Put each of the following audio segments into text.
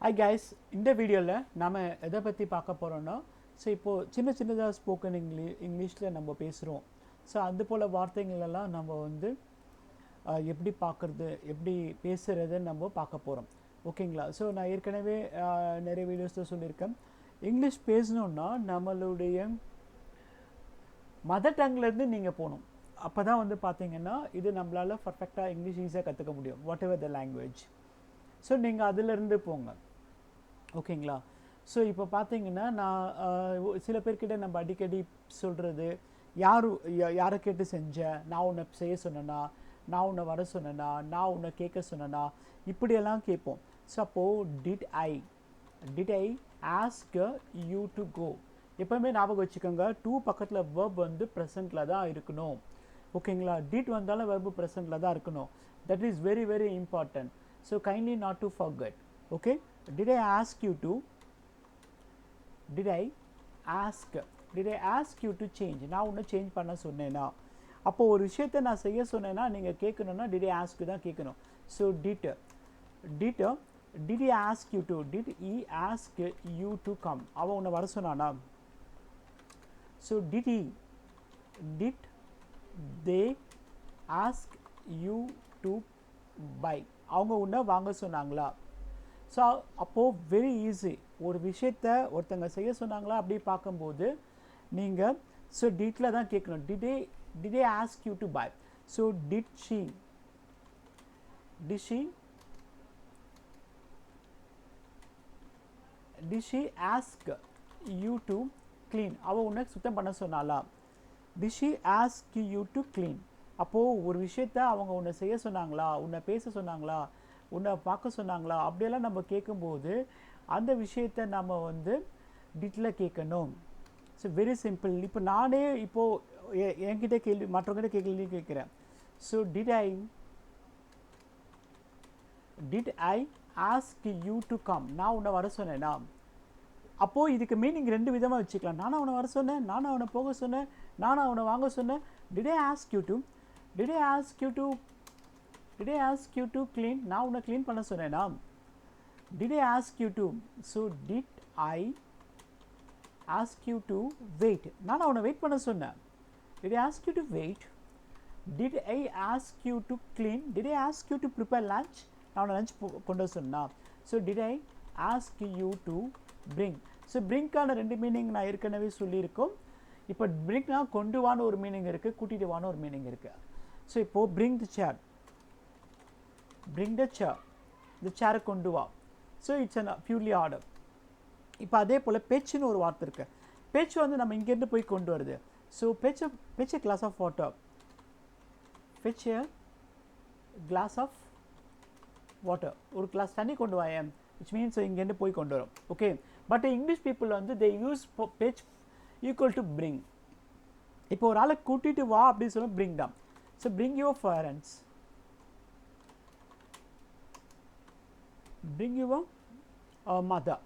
Hi guys, இந்த வீடியோவில் நாம் எதை பற்றி பார்க்க போகிறோன்னா இப்போது சின்னதாக ஸ்போக்கன் இங்கிலீஷில் நம்ம பேசுகிறோம். அது போல் வார்த்தைகளெல்லாம் நம்ம வந்து எப்படி பார்க்குறது, எப்படி பேசுகிறதுன்னு நம்ம பார்க்க போகிறோம். ஓகேங்களா? நான் ஏற்கனவே நிறைய வீடியோஸில் சொல்லியிருக்கேன். இங்கிலீஷ் பேசணுன்னா நம்மளுடைய மதர் டங்லேருந்து நீங்கள் போகணும். அப்போ தான் வந்து பார்த்தீங்கன்னா இது நம்மளால் பர்ஃபெக்டாக இங்கிலீஷ் ஈஸியாக கற்றுக்க முடியும். What ever the language. நீங்கள் அதிலிருந்து போங்க. ஓகேங்களா? இப்போ பார்த்தீங்கன்னா நான் சில பேர்கிட்ட நம்ம அடிக்கடி சொல்கிறது, யாரை கேட்டு செஞ்சேன், நான் உன்னை செய்ய சொன்னேன்னா, நான் உன்னை வர சொன்னேன்னா, நான் உன்னை கேட்க சொன்னேன்னா, இப்படியெல்லாம் கேட்போம். அப்போது did I ask you to go. எப்போவுமே ஞாபகம் வச்சுக்கோங்க, டூ பக்கத்தில் வெர்ப் வந்து ப்ரெசண்ட்டில் தான் இருக்கணும். ஓகேங்களா? டிட் வந்தாலும் வெர்பு ப்ரெசண்ட்டில் தான் இருக்கணும். That is very very important. Kindly not to forget. Okay, did I ask you to change? நான் உன்னை சேஞ்ச் பண்ண சொன்னேனா? அப்போது ஒரு விஷயத்தை நான் செய்ய சொன்னேன்னா நீங்கள் கேட்கணுன்னா did I ask you தான் கேட்கணும். did he ask you to come? அவன் உன்னை வர சொன்னானா? did they ask you to buy? அவங்க உன்னை வாங்க சொன்னாங்களா? அப்போது வெரி ஈஸி. ஒரு விஷயத்தை ஒருத்தங்க செய்ய சொன்னாங்களா அப்படி பார்க்கும்போது நீங்கள் டிட்டில் தான் கேட்கணும். did they ask you to buy? did she ask you to clean? அவள் உன்னை சுத்தம் பண்ண சொன்னாலா? did she ask you to clean? அப்போது ஒரு விஷயத்தை அவங்க உன்னை செய்ய சொன்னாங்களா, உன்னை பேச சொன்னாங்களா, உன்னை பார்க்க சொன்னாங்களா, அப்படியெல்லாம் நம்ம கேட்கும்போது அந்த விஷயத்தை நம்ம வந்து டிட்டில் கேட்கணும். Very simple. இப்போ நானே இப்போது என்கிட்ட கேள்வி, மற்றவங்கிட்ட கேள்வி கேட்குறேன். Did I ask you to come? நான் உன்னை வர சொன்னேனா? அப்போது இதுக்கு மீனிங் ரெண்டு விதமாக வச்சுக்கலாம். நானும் அவனை வர சொன்னேன், நானும் அவனை போக சொன்னேன், நானும் அவனை வாங்க சொன்னேன். Did I ask you to clean? நான் உன்னை க்ளீன் பண்ண சொன்னேனா? did I ask you to? did I ask you to wait? நான் அவனை வெயிட் பண்ண சொன்னேன். did I ask you to wait? did I ask you to clean? did I ask you to prepare lunch? நான் அவனை lunch கொண்டு சொன்னா. did I ask you to bring? bringக்கான ரெண்டு meaning நான் ஏற்கனவே சொல்லியிருக்கோம். இப்போ bringனா கொண்டு வான்னு ஒரு மீனிங் இருக்குது, கூட்டிகிட்டு வான்னு ஒரு மீனிங் இருக்குது. இப்போது bring the chair, இந்த சேரை கொண்டு வா. It's an purely order. இப்போ அதே போல் பேச்சுன்னு ஒரு வார்த்தை இருக்குது. பேச்சு வந்து நம்ம இங்கேருந்து போய் கொண்டு வருது. பேச்சு கிளாஸ் ஆஃப் வாட்டர், பேச்சு கிளாஸ் ஆஃப் வாட்டர், ஒரு கிளாஸ் தண்ணி கொண்டு வாயேன், விச் மீன்ஸ் இங்கேருந்து போய் கொண்டு வரும். ஓகே, பட் இங்கிலீஷ் பீப்புள் வந்து தே யூஸ் பேச்சு ஈக்குவல் டு பிரிங். இப்போ ஒரு ஆளை கூட்டிகிட்டு வா அப்படின்னு சொல்ல பிரிங் தான். bring your parents, bring your mother.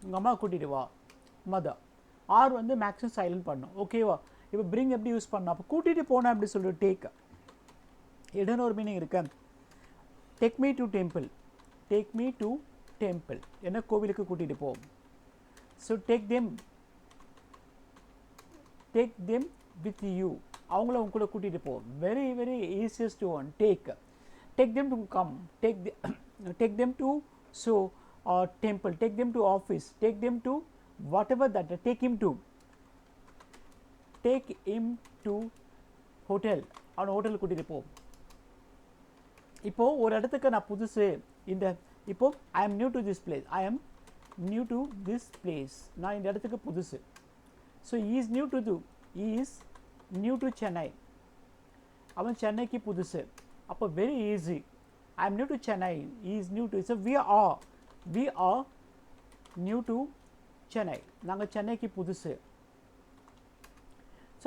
உங்கள் அம்மா கூட்டிகிட்டு வா, மதர். ஆர் வந்து மேக்ஸிமம் சைலண்ட் பண்ணணும். ஓகேவா? இப்போ பிரிங் எப்படி யூஸ் பண்ணணும்? அப்போ கூட்டிகிட்டு போனேன் அப்படி சொல்லிட்டு டேக், இடன்னு ஒரு மீனிங் இருக்கு. டேக் மீ டு டெம்பிள், என்ன கோவிலுக்கு கூட்டிகிட்டு போ. டேக் தெம் வித் யூ, அவங்கள உங்க கூட கூட்டிகிட்டு போ. Very very easiest one. Take them to come, take them to temple, take them to office, take them to whatever that, take him to hotel, அவனை ஹோட்டலுக்கு கூட்டிகிட்டு போ. இப்போது ஒரு இடத்துக்கு நான் புதுசு, இப்போது ஐ am new to this place, நான் இந்த இடத்துக்கு புதுசு. இஸ் நியூ டு சென்னை, அவன் சென்னைக்கு புதுசு. அப்போ very easy. I am new to Chennai, is new to. We are new to Chennai, நாங்கள் சென்னைக்கு புதுசு.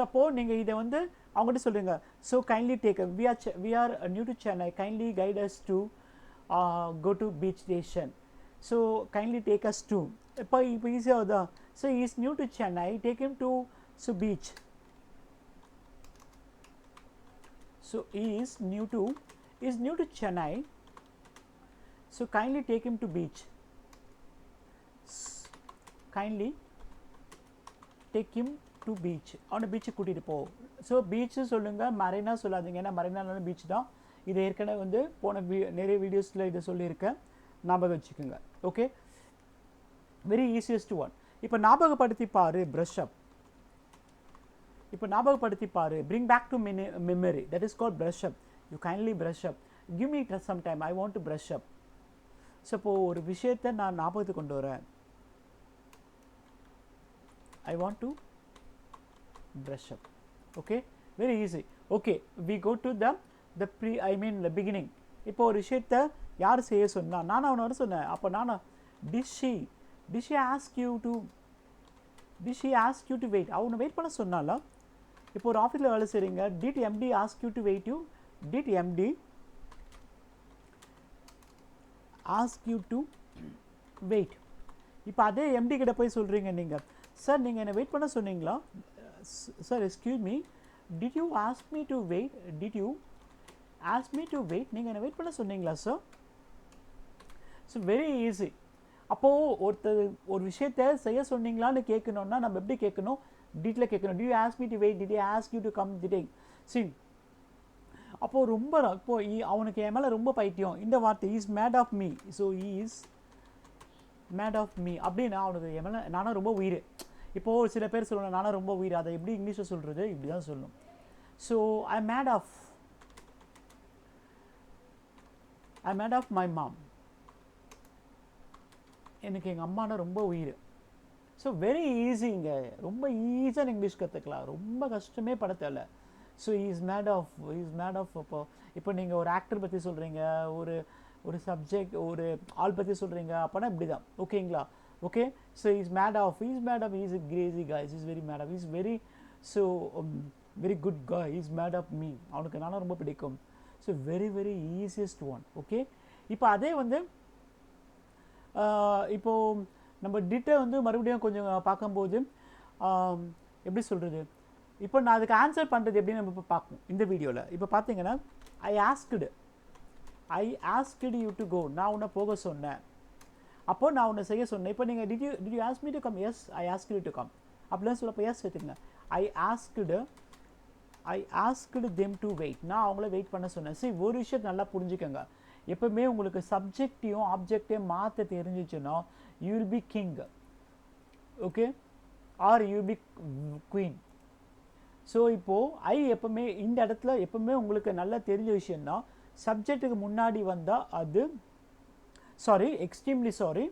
அப்போது நீங்கள் இதை வந்து அவங்ககிட்ட சொல்கிறீங்க. Kindly take, we are new to Chennai, kindly guide us to go to beach station. Kindly take us to. இப்போ ஈஸியாக தான். Is new to Chennai, take him to beach. Is new to Chennai, kindly take him to beach. Kindly take him to beach, அவனை பீச்சுக்கு கூட்டிகிட்டு போ. So beach சொல்லுங்கள், மரைனா சொல்லாதீங்க, ஏன்னா மரைனாலும் பீச் தான். இது ஏற்கனவே வந்து போன நிறைய வீடியோஸில் இதை சொல்லியிருக்கேன், ஞாபகம் வச்சுக்கோங்க. Okay, very easiest one. இப்போ ஞாபகப்படுத்தி பாரு, ப்ரஷ் அப். இப்போ ஞாபகப்படுத்தி பாரு, bring back to memory, that is called brush up. You kindly brush up, give me some time, I want to brush up. So இப்போ ஒரு விஷயத்தை நான் ஞாபகத்துக்கு கொண்டு வரேன், I want to brush up. Okay, very easy. Okay, we go to the the beginning. இப்போ ஒரு விஷயத்தை யார் செய்ய சொன்னா, நான் அவனை வர சொன்னேன். அப்போ நான் did she ask you to wait, அவனை வெயிட் பண்ண சொன்னால. இப்போ ஒரு ஆஃபீஸில் வேலை செய்கிறீங்க, did MD ask you to wait, did MD ask you to wait. இப்போ அதே MD கிட்ட போய் சொல்கிறீங்க நீங்கள், சார் நீங்கள் என்னை வெயிட் பண்ண சொன்னீங்களா, sir excuse me, did you ask me to wait, நீங்கள் என்னை வெயிட் பண்ண சொன்னீங்களா சார். So very easy. அப்போது ஒருத்தர் ஒரு விஷயத்தை செய்ய சொன்னீங்களான்னு கேட்கணுன்னா நம்ம எப்படி கேட்கணும், டீட்டில் கேட்கணும். do you ask me to wait, did I ask you to come today. see, அப்போது ரொம்ப இப்போது அவனுக்கு என் மேலே ரொம்ப பைத்தியம், இந்த வார்த்தை is mat of me, so is mat of me அப்படின்னா அவனுக்கு என் மேலே நானும் ரொம்ப உயிர். இப்போது சில பேர் சொல்லணும் நானும் ரொம்ப உயிர், அதை எப்படி இங்கிலீஷில் சொல்கிறது, இப்படி தான் சொல்லணும். So I mad of my mom, எனக்கு எங்கள் அம்மானா ரொம்ப உயிர். ஸோ வெரி ஈஸிங்க, ரொம்ப ஈஸியாக இங்கிலீஷ் கற்றுக்கலாம், ரொம்ப கஷ்டமே பட தேவை. ஸோ இஸ் மேட் ஆஃப் இப்போ நீங்கள் ஒரு ஆக்டர் பற்றி சொல்கிறீங்க, ஒரு சப்ஜெக்ட் ஒரு ஆள் பற்றி சொல்கிறீங்க, அப்போனா இப்படி தான். ஓகேங்களா. Okay, so is mat of is crazy guys, is very mad of, is very so very good guy, is mat of me, அவனுக்கு நானும் ரொம்ப பிடிக்கும். So very very easiest one. Okay, இப்போ அதே வந்து இப்போது நம்ம டிட்டை வந்து மறுபடியும் கொஞ்சம் பார்க்கும்போது எப்படி சொல்கிறது, இப்போ நான் அதுக்கு ஆன்சர் பண்ணுறது எப்படின்னு நம்ம இப்போ பார்க்கணும் இந்த வீடியோவில். இப்போ பார்த்தீங்கன்னா I asked you to go, நான் உன்னை போக சொன்னேன், அப்போது நான் உன்னை செய்ய சொன்னேன். இப்போ நீங்கள் did you ask me to come, yes I asked you to come அப்படிலாம் சொல்லப்போ எஸ் எடுத்துங்க. I asked them to wait, நான் அவங்கள வெயிட் பண்ண சொன்னேன். சரி, ஒரு விஷயம் நல்லா புரிஞ்சுக்கோங்க, எப்பவுமே உங்களுக்கு சப்ஜெக்டையும் ஆப்ஜெக்டையும் மாற்ற தெரிஞ்சிச்சுன்னா you will be king, okay, or you be queen. So இப்போது ஐ எப்பவுமே இந்த இடத்துல எப்பவுமே உங்களுக்கு நல்லா தெரிஞ்ச விஷயம்னா சப்ஜெக்ட்டுக்கு முன்னாடி வந்தால் அது எக்ஸ்ட்ரீம்லி சாரி,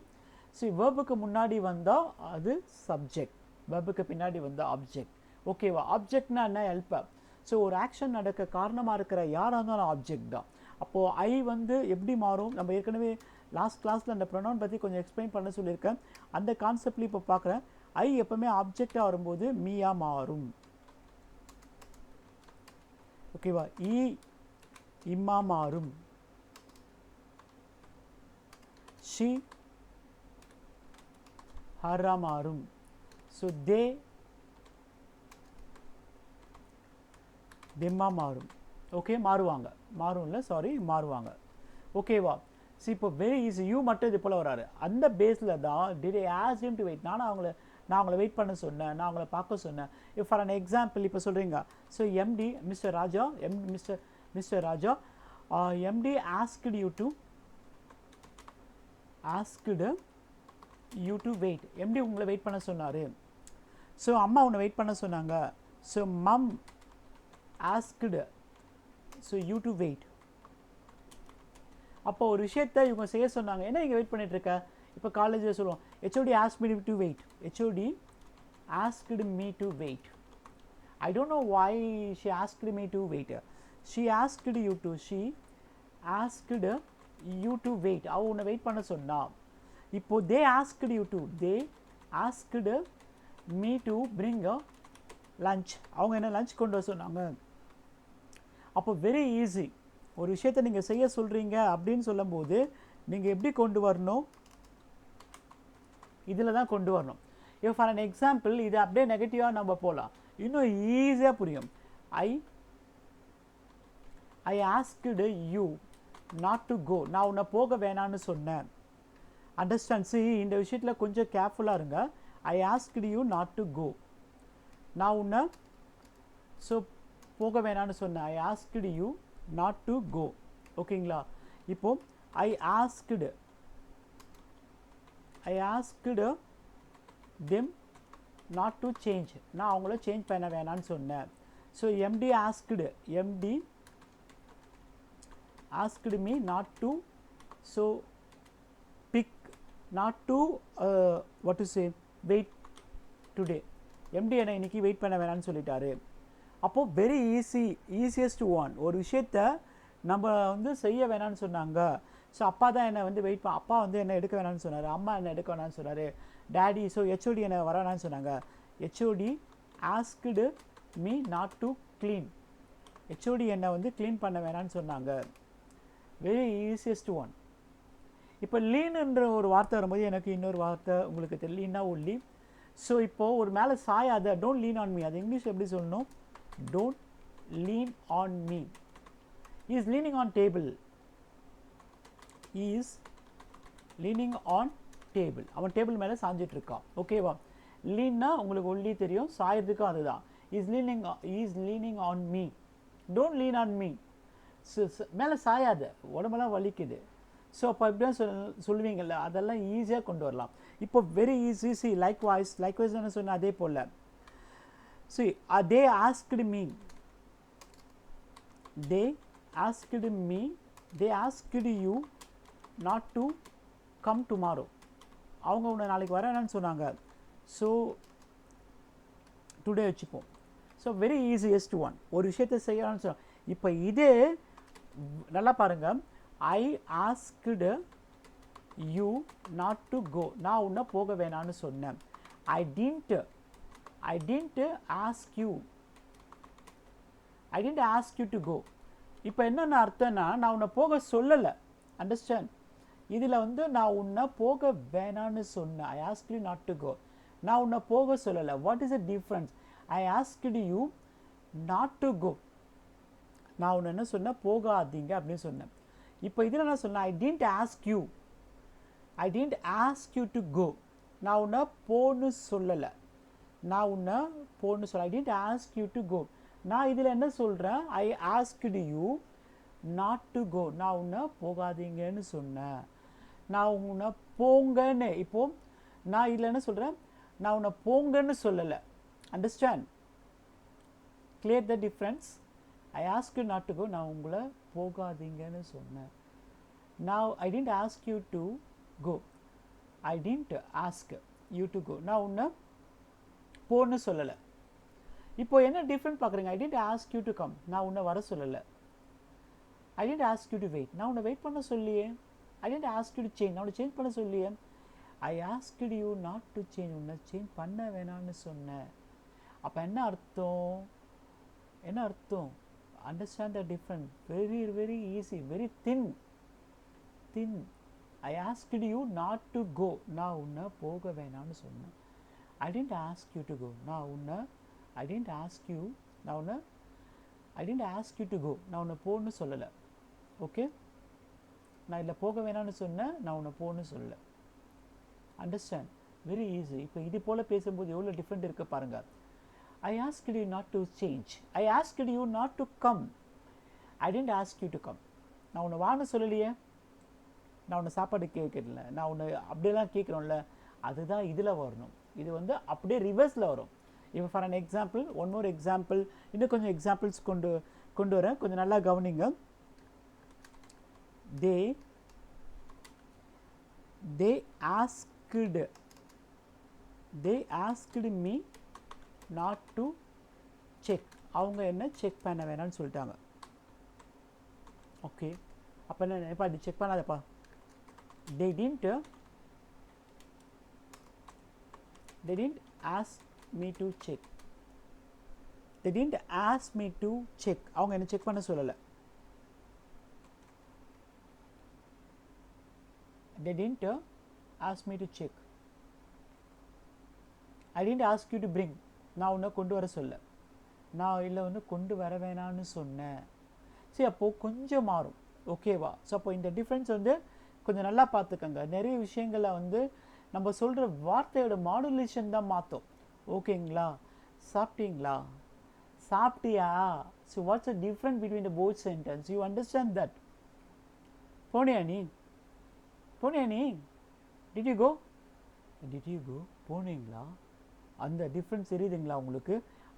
வேர்புக்கு முன்னாடி வந்தால் அது சப்ஜெக்ட், வேர்புக்கு பின்னாடி வந்தால் ஆப்ஜெக்ட். ஓகேவா. ஆப்ஜெக்ட்னா என்ன, ஹெல்ப்பர். ஸோ ஒரு ஆக்ஷன் நடக்க காரணமாக இருக்கிற யாராக இருந்தாலும் ஆப்ஜெக்ட் தான். அப்போது ஐ வந்து எப்படி மாறும், நம்ம ஏற்கனவே லாஸ்ட் கிளாஸில் அந்த ப்ரொனவுன் பற்றி கொஞ்சம் எக்ஸ்பிளைன் பண்ண சொல்லியிருக்கேன், அந்த கான்செப்ட்லேயும் இப்போ பார்க்குறேன். ஐ எப்பவுமே ஆப்ஜெக்டாக வரும்போது மீயா மாறும். ஓகேவா. இம்மா மாறும், ஷி ஹரா மாறும். ஸோ தெம்மா மாறும். ஓகே, மாறுவாங்க. ஓகேவா. ஸோ இப்போ வெரி ஈஸி, யூ மட்டும் இது போல் வராரு, அந்த பேஸில் தான் did I ask him to wait, நான் அவங்கள வெயிட் பண்ண சொன்னேன், நான் அவங்கள பார்க்க சொன்னேன். இப்போ ஃபார் அன் எக்ஸாம்பிள் இப்போ சொல்கிறீங்க, so MD mister Raja MD asked you to wait, MD உங்களை வெயிட் பண்ண சொன்னார். ஸோ அம்மா உன்னை வெயிட் பண்ண சொன்னாங்க. So mum asked you to wait. அப்போ ஒரு விஷயத்தை இவங்க செய்ய சொன்னாங்க, என்ன நீங்கள் வெயிட் பண்ணிகிட்ருக்க. இப்போ காலேஜில் சொல்லுவோம், HOD asked me to wait, HOD asked me to wait. I don't know why she asked me to wait. She asked you to wait. அவ உன்னை வெயிட் பண்ண சொன்னா. இப்போ they asked me to bring a lunch. அவங்க என்ன lunch கொண்டு வர சொன்னாங்க. அப்போ வெரி ஈஸி, ஒரு விஷயத்தை நீங்கள் செய்ய சொல்கிறீங்க அப்படின்னு சொல்லும்போது நீங்கள் எப்படி கொண்டு வரணும், இதில் தான் கொண்டு வரணும். இப்போ ஃபார் அன் எக்ஸாம்பிள் இது அப்படியே நெகட்டிவாக நம்ம போகலாம், இன்னும் ஈஸியாக புரியும். I asked you not to go, நான் உன்னை போக வேணான்னு சொன்னேன். அண்டர்ஸ்டாண்ட். சி, இந்த விஷயத்தில் கொஞ்சம் கேர்ஃபுல்லாக இருங்க. I asked you not to go, நான் உன்னை ஸோ போக வேணான்னு சொன்னேன். I asked you not to go. ஓகேங்களா? இப்போ I asked them not to change, நான் அவங்கள சேஞ்ச் பண்ண வேணான்னு சொன்னேன். So MD asked me not to so pick not to what to say wait today. எம்டி என்னை இன்னைக்கு வெயிட் பண்ண வேணான்னு சொல்லிட்டாரு. அப்போது வெரி ஈஸியஸ்ட் ஒன், ஒரு விஷயத்த நம்ம வந்து செய்ய வேணான்னு சொன்னாங்க. ஸோ அப்பா தான் என்னை வந்து அப்பா வந்து என்னை எடுக்க வேணான்னு சொன்னார், அம்மா என்னை எடுக்க வேணான்னு சொன்னார், டேடி ஸோ ஹெச்ஓடி என்னை வர வேணான்னு சொன்னாங்க. HOD asked me not to clean, HOD என்னை வந்து க்ளீன் பண்ண வேணான்னு சொன்னாங்க. Very easiest one. இப்போ லீனுன்ற ஒரு வார்த்தை வரும்போது எனக்கு இன்னொரு வார்த்தை உங்களுக்கு தெரியலனா ஒல்லி. ஸோ இப்போது ஒரு மேலே சாயாத, டோன்ட் லீன் ஆன் மீ, அது இங்கிலீஷ் எப்படி சொல்லணும்? Don't lean on me. Is leaning on table, is leaning on table, அவன் டேபிள் மேலே சாஞ்சிட்டு இருக்கான். ஓகேவா? லீன்னா உங்களுக்கு ஒல்லி தெரியும், சாயறதுக்கும் அதுதான். Is leaning on me, don't lean on me. மேலே சாயாத, உடம்பெல்லாம் வலிக்குது. ஸோ அப்போ எப்படியா சொல்லுவீங்கள்ல, அதெல்லாம் ஈஸியாக கொண்டு வரலாம். இப்போ வெரி ஈஸி லைக்வைஸ் என்ன சொன்ன அதே போல். So they asked me, they asked you not to come tomorrow, அவங்க உன்னை நாளைக்கு வரேன்னு சொன்னாங்க. ஸோ டுடே வச்சுப்போம். ஸோ வெரி ஈஸியஸ்ட் ஒன், ஒரு விஷயத்தை செய்யலாம்னு சொன்னாங்க. இப்போ இதே நல்லா பாருங்கள், I asked you not to go, நான் உன்னை போக வேணான்னு சொன்னேன். I didn't ask you to go. இப்போ என்னென்ன அர்த்தம்னா, நான் உன்னை போக சொல்லலை. அண்டர்ஸ்டாண்ட்? இதில் வந்து நான் உன்னை போக வேணான்னு சொன்னேன். I ask you not to go, நான் உன்னை போக சொல்லலை. What is the difference? I asked you not to go, நான் உன்னை என்ன சொன்னேன்? போகாதீங்க அப்படின்னு சொன்னேன். இப்போ இதில் என்ன சொன்னேன்? I didn't ask you to go, நான் உன்னை போன்னு சொல்லலை, I didn't ask you to go. நான் இதில் என்ன சொல்கிறேன்? I asked you not to go, நான் உன்னை போகாதீங்கன்னு சொன்னேன். நான் உன்னை போங்கன்னு, இப்போது நான் இதில் என்ன சொல்கிறேன்? நான் உன்னை போங்கன்னு சொல்லலை. Understand? Clear the difference? I ask you not to go, நான் உங்களை போகாதீங்கன்னு சொன்னேன். Now I didn't ask you to go, I didn't ask you to go, நான் உன்னை போன்னு சொல்லலை. இப்போ என்ன டிஃப்ரெண்ட் பார்க்குறீங்க? I didn't ask you to come, நான் உன்னை வர சொல்லலை. I didn't ask you to wait, நான் உன்னை வெயிட் பண்ண சொல்லியே. I didn't ask you to change, நான் உன்னை சேஞ்ச் பண்ண சொல்லியே. I asked you not to change, உன்னை சேஞ்ச் பண்ண வேணான்னு சொன்னேன். அப்போ என்ன அர்த்தம்? Understand the difference? Very easy, very thin. I asked you not to go, நான் உன்னை போக வேணான்னு சொன்னேன். I didn't ask you to go, I didn't ask you to go, நான் உன்னை போன்னு சொல்லலை. ஓகே, நான் இல்லை போக வேணான்னு சொன்னேன், நான் உன்னை போன்னு சொல்லலை. அண்டர்ஸ்டாண்ட்? Very easy. இப்போ இது போல் பேசும்போது எவ்வளோ டிஃப்ரெண்ட் இருக்கு பாருங்கள். I asked you not to change, I asked you not to come, I didn't ask you to come. நான் உன்னை வான்னு சொல்லலையே, நான் உன்னை சாப்பாடு கேட்கல, நான் உன்னை அப்படியெல்லாம் கேட்குறோம்ல, அதுதான் இதில் வரணும். இது வந்து அப்படியே ரிவர்ஸில் வரும். இப்போ for an example, one more example, இன்னும் கொஞ்சம் எக்ஸாம்பிள்ஸ் கொண்டு வரேன், கொஞ்சம் நல்லா கவனிங்க. they asked me not to check, அவங்க என்ன செக் பண்ண வேணாம்னு சொல்லிட்டாங்க. ஓகே, அப்போ என்ன? இப்போ அது check பண்ணாதப்பா. they didn't ask me to check, அவங்க என்ன செக் பண்ண சொல்லலை. they didn't ask me to check, I didn't ask you to bring, நான் உன்னை கொண்டு வர சொல்ல, நான் இல்லை வந்து கொண்டு வர வேணான்னு சொன்னேன். சரி, அப்போது கொஞ்சம் மாறும். ஓகேவா? ஸோ அப்போ இந்த டிஃப்ரென்ஸ் வந்து கொஞ்சம் நல்லா பார்த்துக்கோங்க. நிறைய விஷயங்களை வந்து நம்ம சொல்கிற வார்த்தையோட மாடுலேஷன் தான் மாற்றும். ஓகேங்களா? சாப்பிட்டீங்களா, சாப்பிட்டியா. So what's a different between the both sentence, you understand that. போனியா நீ, போனியா நீ, did you go, did you go, போனீங்களா, அந்த டிஃப்ரென்ஸ் தெரியுதுங்களா உங்களுக்கு?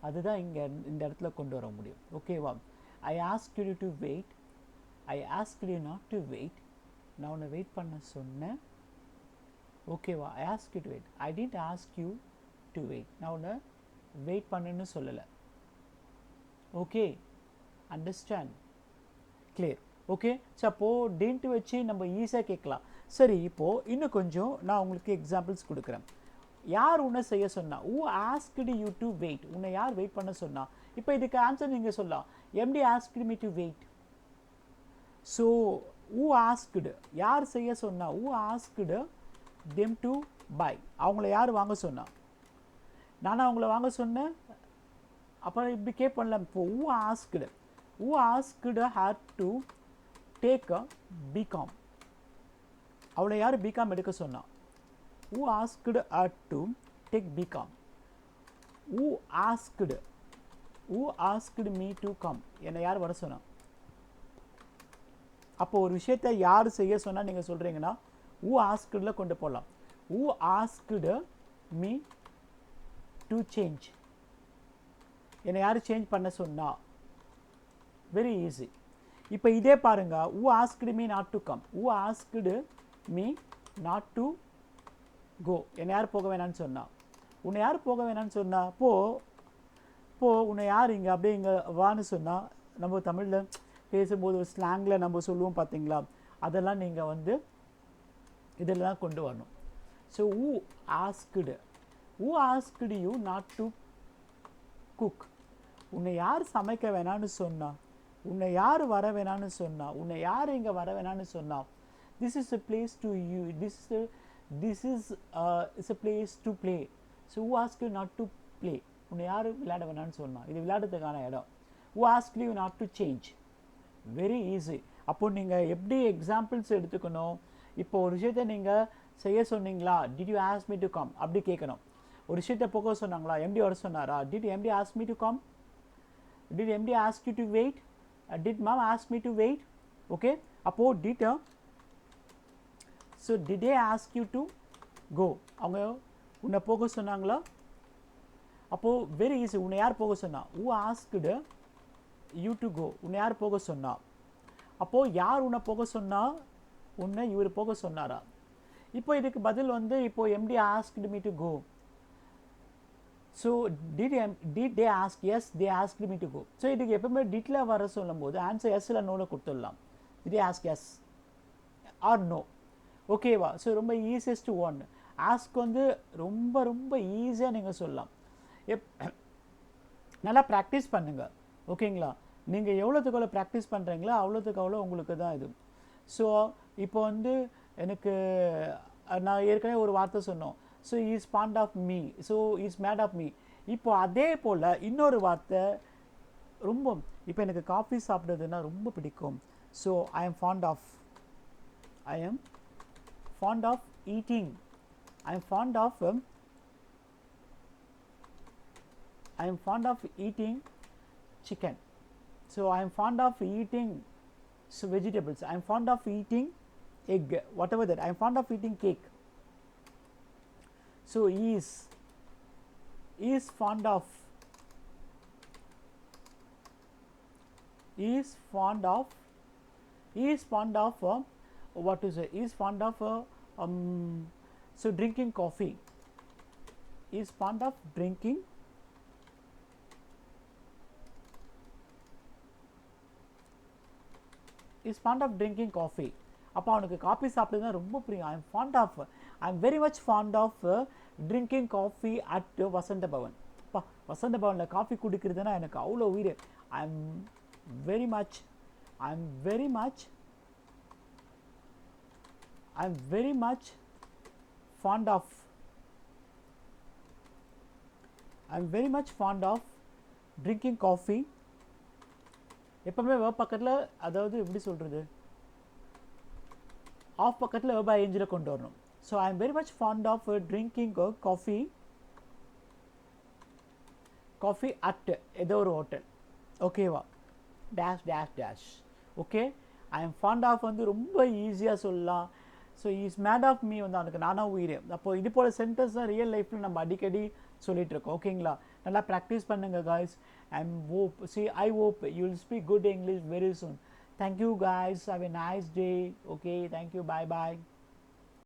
அதுதான் இங்கே இந்த இடத்துல கொண்டு வர முடியும். ஓகேவா? I ask you to wait, I ask you not to wait, நான் உன்னை வெயிட் பண்ண சொன்னேன். ஓகேவா? I ask you to wait, I did ask you to wait, நான் உன்னை வெயிட் பண்ணுன்னு சொல்லலை. Okay, understand, clear. Okay, so அப்போது டின்ட்டு வச்சு நம்ம ஈஸியாக கேட்கலாம். சரி, இப்போது இன்னும் கொஞ்சம் நான் உங்களுக்கு எக்ஸாம்பிள்ஸ் கொடுக்குறேன். யார் உன்னை செய்ய சொன்னா? who asked you to wait, உன்னை யார் வெயிட் பண்ண சொன்னா? இப்போ இதுக்கு ஆன்சர் நீங்கள் சொல்லலாம், MD asked me to wait. So who asked, யார் செய்ய சொன்னா? who asked them to buy, அவங்கள யார் வாங்க சொன்னா? நானும் அவங்கள வாங்க சொன்னேன். அப்புறம் இப்படி கேட்பேன்ல, இப்போ who asked her to take a BCom, அவளை யார் பிகாம் எடுக்க சொன்னா? who asked her to take BCom, who asked me to come, என்னை யார் வர சொன்னா? அப்போ ஒரு விஷயத்தை யார் செய்ய சொன்னா நீங்கள் சொல்கிறீங்கன்னா who asked கொண்டு போகலாம். who asked me to change, என்னை யார் சேஞ்ச் பண்ண சொன்னா? Very easy. இப்போ இதே பாருங்க, who asked me not to come, who asked me not to go, என்னை யார் போக வேணான்னு சொன்னா? உன்னை யார் போக வேணான்னு சொன்னா? உன்னை யார் இங்கே அப்படியே இங்கே வான்னு சொன்னால், நம்ம தமிழில் பேசும்போது ஒரு ஸ்லாங்கில் நம்ம சொல்லுவோம் பார்த்தீங்களா, அதெல்லாம் நீங்கள் வந்து இதில் தான் கொண்டு வரணும். So who asked you not to cook, உன்னை யார் சமைக்க வேணான்னு சொன்னா? உன்னை யார் வர வேணான்னு சொன்னா? உன்னை யார் இங்கே வர வேணான்னு சொன்னா? this is a place to you, this is a place to play. So who asked you not to play, உன்னை யார் விளையாட வேணான்னு சொன்னா? இது விளையாடுறதுக்கான இடம். who asked you not to change, very easy. அப்போது நீங்கள் எப்படி எக்ஸாம்பிள்ஸ் எடுத்துக்கணும்? இப்போ ஒரு விஷயத்தை நீங்கள் செய்ய சொன்னீங்களா, did you ask me to come, அப்படி கேட்கணும். ஒரு விஷயத்தை போக சொன்னாங்களா, MD வர சொன்னாரா, did MD ask me to come, did MD ask you to wait, did ma'am ask me to wait. Okay, அப்போது did, so did they ask you to go, அவங்க உன்னை போக சொன்னாங்களா? அப்போது வெரி ஈஸி, உன்னை யார் போக சொன்னா? who asked you to go, உன்னை யார் போக சொன்னா? அப்போது யார் உன்னை போக சொன்னா? உன்னை இவர் போக சொன்னாரா? இப்போ இதுக்கு பதில் வந்து, இப்போ MD asked me to go. So did they ask? yes, they asked me to go. So இதுக்கு எப்பவுமே டிட்ல வர சொல்லும் போது ஆன்சர் எஸ் இல்லை நோவில் கொடுத்துடலாம். did they ask yes or no? ஓகேவா? ஸோ ரொம்ப ஈஸியஸ்ட் ஒன். ஆஸ்க் வந்து ரொம்ப ரொம்ப ஈஸியாக நீங்கள் சொல்லலாம். நல்லா ப்ராக்டிஸ் பண்ணுங்கள். ஓகேங்களா? நீங்கள் எவ்வளோத்துக்கு எவ்வளோ ப்ராக்டிஸ் பண்ணுறீங்களோ அவ்வளோத்துக்கு அவ்வளோ உங்களுக்கு தான் இது. ஸோ இப்போ வந்து எனக்கு நான் ஏற்கனவே ஒரு வார்த்தை சொன்னோம், so is fond of me, so is mat of me. இப்போ அதே போல் இன்னொரு வார்த்தை ரொம்ப, இப்போ எனக்கு காஃபி சாப்பிட்றதுன்னா ரொம்ப பிடிக்கும். So I am fond of eating, I am fond of eating chicken. So I am fond of eating vegetables. I am fond of eating egg, whatever that. I am fond of eating cake. So is fond of what is it? Is fond of so drinking coffee. Is fond of drinking coffee. அப்போ அவனுக்கு coffee சாப்பிட்டு தான் ரொம்ப பிடிக்கும். I am very much fond of drinking coffee at Vasantha Bhavan. அப்பா, வசந்த பவனில் coffee குடிக்கிறதுனா எனக்கு அவ்வளோ உயிர். I am very much fond of drinking coffee. எப்பவுமே வேர்ப் பக்கத்தில், அதாவது எப்படி சொல்கிறது, ஆஃப் பக்கத்தில் வேர்ப் ஐஎன்ஜியில் கொண்டு வரணும். So I am very much fond of drinking coffee at ஏதோ ஒரு ஹோட்டல், ஓகேவா, dash dash dash. Okay, I am fond of வந்து ரொம்ப ஈஸியாக சொல்லலாம். So is mat of me வந்து அவனுக்கு நானா உயிர். அப்போ இது போல் சென்டென்ஸ் தான் ரியல் லைஃப்பில் நம்ம அடிக்கடி சொல்லிட்டு இருக்கோம். ஓகேங்களா, நல்லா ப்ராக்டிஸ் பண்ணுங்க guys. I hope you will speak good English very soon. Thank you guys, have a nice day. Okay, thank you, bye bye.